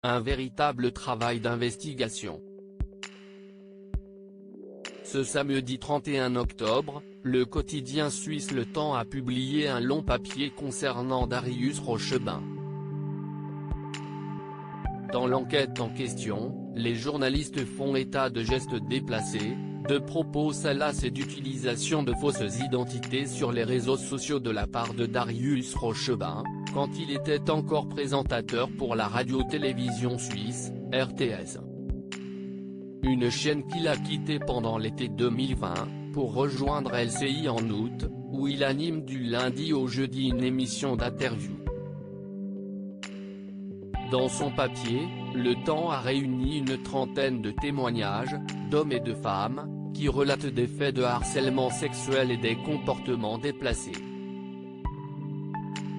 Un véritable travail d'investigation. Ce samedi 31 octobre, le quotidien suisse Le Temps a publié un long papier concernant Darius Rochebin. Dans l'enquête en question, les journalistes font état de gestes déplacés, de propos salaces et d'utilisation de fausses identités sur les réseaux sociaux de la part de Darius Rochebin, quand il était encore présentateur pour la radio-télévision suisse, RTS. Une chaîne qu'il a quittée pendant l'été 2020, pour rejoindre LCI en août, où il anime du lundi au jeudi une émission d'interview. Dans son papier, Le Temps a réuni une trentaine de témoignages, d'hommes et de femmes, qui relatent des faits de harcèlement sexuel et des comportements déplacés.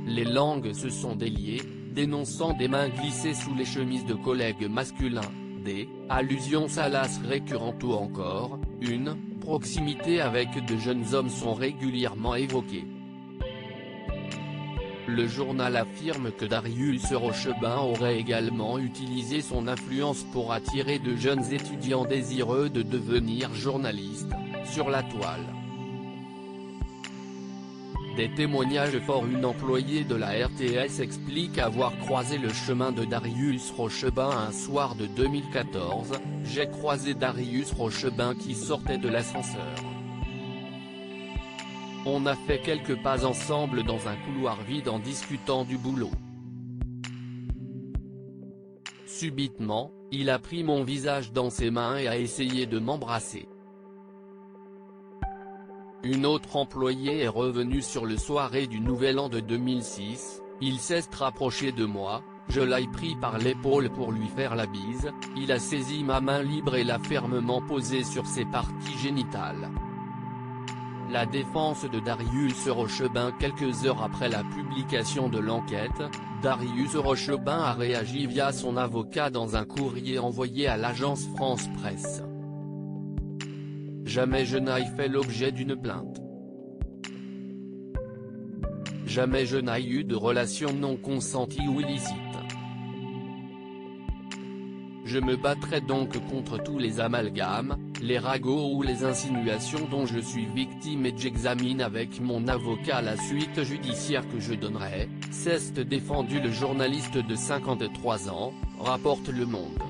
Les langues se sont déliées, dénonçant des mains glissées sous les chemises de collègues masculins, des allusions salaces récurrentes ou encore, une proximité avec de jeunes hommes sont régulièrement évoquées. Le journal affirme que Darius Rochebin aurait également utilisé son influence pour attirer de jeunes étudiants désireux de devenir journalistes, sur la toile. Des témoignages forts. Une employée de la RTS explique avoir croisé le chemin de Darius Rochebin un soir de 2014, « J'ai croisé Darius Rochebin qui sortait de l'ascenseur. On a fait quelques pas ensemble dans un couloir vide en discutant du boulot. Subitement, il a pris mon visage dans ses mains et a essayé de m'embrasser. » Une autre employée est revenue sur le soirée du Nouvel An de 2006, « Il s'est rapproché de moi, je l'ai pris par l'épaule pour lui faire la bise, il a saisi ma main libre et l'a fermement posée sur ses parties génitales. » La défense de Darius Rochebin. Quelques heures après la publication de l'enquête, Darius Rochebin a réagi via son avocat dans un courrier envoyé à l'agence France Presse. Jamais je n'ai fait l'objet d'une plainte. Jamais je n'ai eu de relation non consentie ou illicite. Je me battrai donc contre tous les amalgames, les ragots ou les insinuations dont je suis victime et j'examine avec mon avocat la suite judiciaire que je donnerai, s'est défendu le journaliste de 53 ans, rapporte Le Monde.